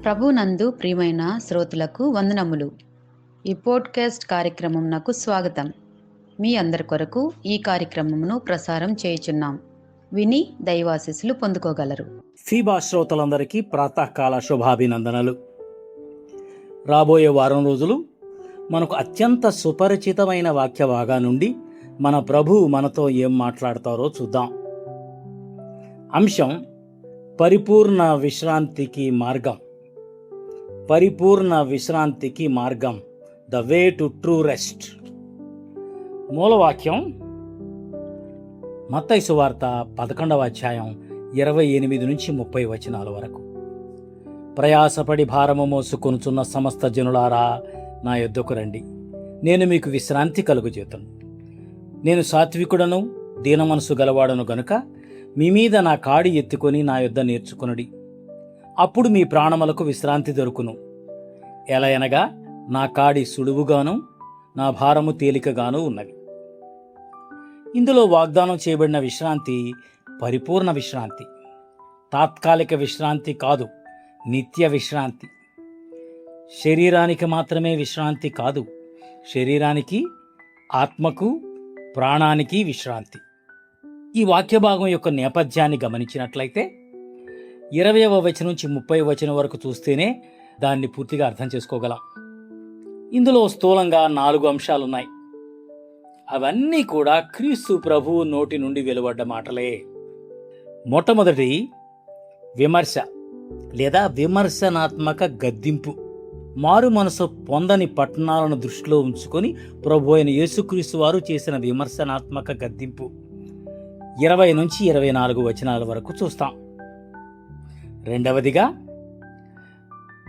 ప్రభునందు ప్రియమైన శ్రోతలకు వందనములు. ఈ పోడ్కాస్ట్ కార్యక్రమం నాకు స్వాగతం. మీ అందరి కొరకు ఈ కార్యక్రమమును ప్రసారం చేయుచున్నాం. విని దైవాశీస్సులు పొందుకోగలరు. ఫీబా శ్రోతలందరికీ ప్రాతకాల శుభాభినందనలు. రాబోయే వారం రోజులు మనకు అత్యంత సుపరిచితమైన వాక్య భాగా నుండి మన ప్రభువు మనతో ఏం మాట్లాడతారో చూద్దాం. అంశం పరిపూర్ణ విశ్రాంతికి మార్గం. పరిపూర్ణ విశ్రాంతికి మార్గం, the way to true rest. మూలవాక్యం మత్తయి సువార్త 11వ అధ్యాయం 28 నుంచి 30 వచనాల వరకు. ప్రయాసపడి భారము మోసుకొనుచున్న సమస్త జనులారా, నా యొద్దకు రండి, నేను మీకు విశ్రాంతి కలుగుచేతును. నేను సాత్వికుడను, దీన మనసు గలవాడను గనుక మీ మీద నా కాడి ఎత్తుకొని నా యొద్ద నేర్చుకొనుడి, అప్పుడు మీ ప్రాణములకు విశ్రాంతి దొరుకును. ఎలయనగా నా కాడి సులువుగాను నా భారము తేలికగాను ఉన్నది. ఇందులో వాగ్దానం చేయబడిన విశ్రాంతి పరిపూర్ణ విశ్రాంతి, తాత్కాలిక విశ్రాంతి కాదు, నిత్య విశ్రాంతి. శరీరానికి మాత్రమే విశ్రాంతి కాదు, శరీరానికి, ఆత్మకు, ప్రాణానికి విశ్రాంతి. ఈ వాక్య భాగం యొక్క నేపథ్యాన్ని గమనించినట్లయితే 20వ వచనం నుంచి 30వ వచనం వరకు చూస్తేనే దాన్ని పూర్తిగా అర్థం చేసుకోగలం. ఇందులో స్థూలంగా 4 అంశాలున్నాయి. అవన్నీ కూడా క్రీస్తు ప్రభువు నోటి నుండి వెలువడ్డ మాటలే. మొట్టమొదటి విమర్శ లేదా విమర్శనాత్మక గద్దింపు. మారు మనసు పొందని పట్టణాలను దృష్టిలో ఉంచుకొని ప్రభు అయిన యేసుక్రీస్తు వారు చేసిన విమర్శనాత్మక గద్దింపు 20 నుంచి 24 వచనాల వరకు చూస్తాం. రెండవదిగా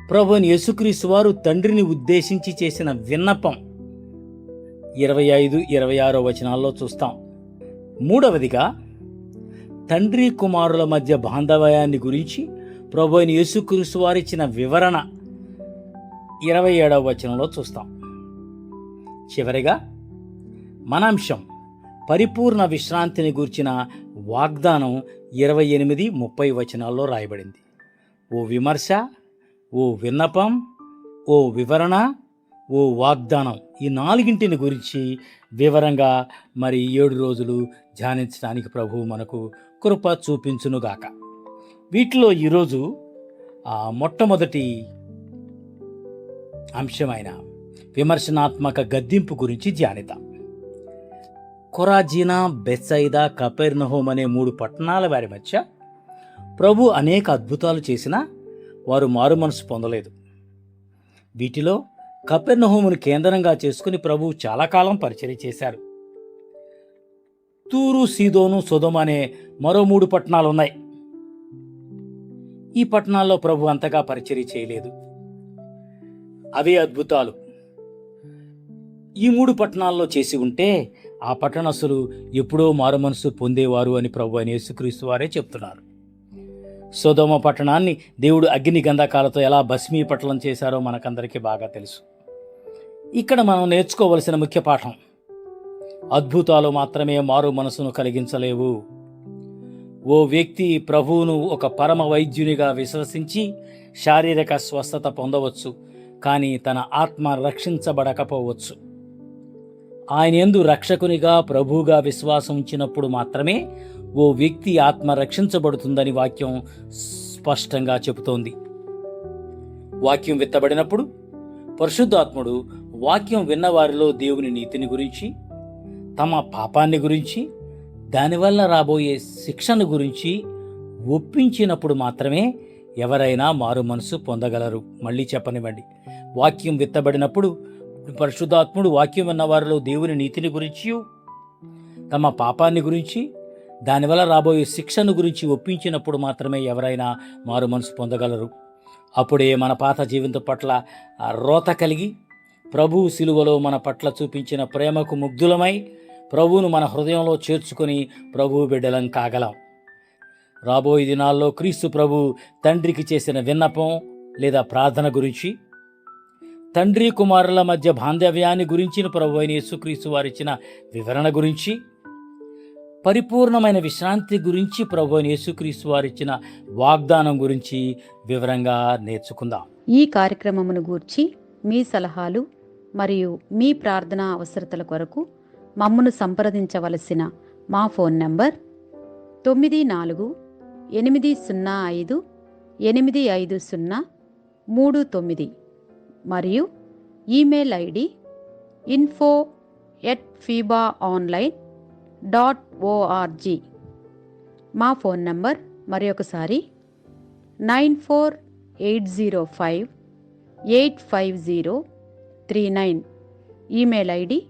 ప్రభు అయిన యేసుక్రీస్తు వారు తండ్రిని ఉద్దేశించి చేసిన విన్నపం 25, 26 వచనాల్లో చూస్తాం. మూడవదిగా తండ్రి కుమారుల మధ్య బాంధవ్యాన్ని గురించి ప్రభు అయిన యేసుక్రీస్తు వారు ఇచ్చిన వివరణ 27వ వచనంలో చూస్తాం. చివరిగా మన అంశం పరిపూర్ణ విశ్రాంతిని గూర్చిన వాగ్దానం 28, 30 వచనాల్లో రాయబడింది. ఓ విమర్శ, ఓ విన్నపం, ఓ వివరణ, ఓ వాగ్దానం, ఈ 4 గురించి వివరంగా మరి 7 రోజులు ధ్యానించడానికి ప్రభువు మనకు కృప చూపించునుగాక. వీటిలో ఈరోజు మొట్టమొదటి అంశమైన విమర్శనాత్మక గద్దింపు గురించి ధ్యానిద్దాం. కొరాజీనా, బెత్సయిదా, కపెర్నహూం అనే 3 పట్టణాల వారి మధ్య ప్రభు అనేక అద్భుతాలు చేసినా వారు మారు మనసు పొందలేదు. వీటిలో కపెర్నహూమును కేంద్రంగా చేసుకుని ప్రభు చాలా కాలం పరిచర్య చేశారు. తూరు, సీదోను, సొదొమ అనే మరో 3 పట్టణాలు ఉన్నాయి. ఈ పట్టణాల్లో ప్రభు అంతగా పరిచర్య చేయలేదు. అవే అద్భుతాలు ఈ 3 పట్టణాల్లో చేసి ఉంటే ఆ పట్టణస్తులు ఎప్పుడో మారు మనసు పొందేవారు అని ప్రభు అయిన యేసుక్రీస్తు వారే చెప్తున్నారు. సొదొమ పట్టణాన్ని దేవుడు అగ్ని గంధకాలతో ఎలా భస్మీపటలం చేశారో మనకందరికీ బాగా తెలుసు. ఇక్కడ మనం నేర్చుకోవలసిన ముఖ్య పాఠం, అద్భుతాలు మాత్రమే మారు మనసును కలిగించలేవు. ఓ వ్యక్తి ప్రభువును ఒక పరమ వైద్యునిగా విశ్వసించి శారీరక స్వస్థత పొందవచ్చు, కానీ తన ఆత్మ రక్షించబడకపోవచ్చు. ఆయన యందు రక్షకునిగా, ప్రభువుగా విశ్వాసం ఉంచినప్పుడు మాత్రమే ఓ వ్యక్తి ఆత్మ రక్షించబడుతుందని వాక్యం స్పష్టంగా చెబుతోంది. వాక్యం విత్తబడినప్పుడు పరిశుద్ధాత్ముడు వాక్యం విన్నవారిలో దేవుని నీతిని గురించి, తమ పాపాన్ని గురించి, దానివల్ల రాబోయే శిక్షను గురించి ఒప్పించినప్పుడు మాత్రమే ఎవరైనా మారు మనసు పొందగలరు. మళ్ళీ చెప్పనివ్వండి, వాక్యం విత్తబడినప్పుడు పరిశుద్ధాత్ముడు వాక్యం విన్నవారిలో దేవుని నీతిని గురించి, తమ పాపాన్ని గురించి, దానివల్ల రాబోయే శిక్షను గురించి ఒప్పించినప్పుడు మాత్రమే ఎవరైనా మారు మనసు పొందగలరు. అప్పుడే మన పాత జీవితం పట్ల రోత కలిగి ప్రభువు శిలువలో మన పట్ల చూపించిన ప్రేమకు ముగ్ధులమై ప్రభువును మన హృదయంలో చేర్చుకొని ప్రభువు బిడ్డలం కాగలం. రాబోయే దినాల్లో క్రీస్తు ప్రభు తండ్రికి చేసిన విన్నపం లేదా ప్రార్థన గురించి, తండ్రి కుమారుల మధ్య బాంధవ్యాన్ని గురించిన ప్రభు అయిన యేసుక్రీస్తు వారిచ్చిన వివరణ గురించి, పరిపూర్ణమైన విశ్రాంతి గురించి ప్రభువైన యేసుక్రీస్తు వారిచ్చిన వాగ్దానం గురించి వివరంగా నేర్చుకుందాం. ఈ కార్యక్రమమును గూర్చి మీ సలహాలు మరియు మీ ప్రార్థనా అవసరతల కొరకు మమ్మను సంప్రదించవలసిన మా ఫోన్ నంబర్ 948585085039 మరియు ఈమెయిల్ ఐడి info@fibaonline.org. మా ఫోన్ నంబర్ మరొకసారి 9480585039. Email ID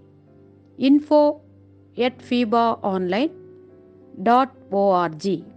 info@fibaonline.org.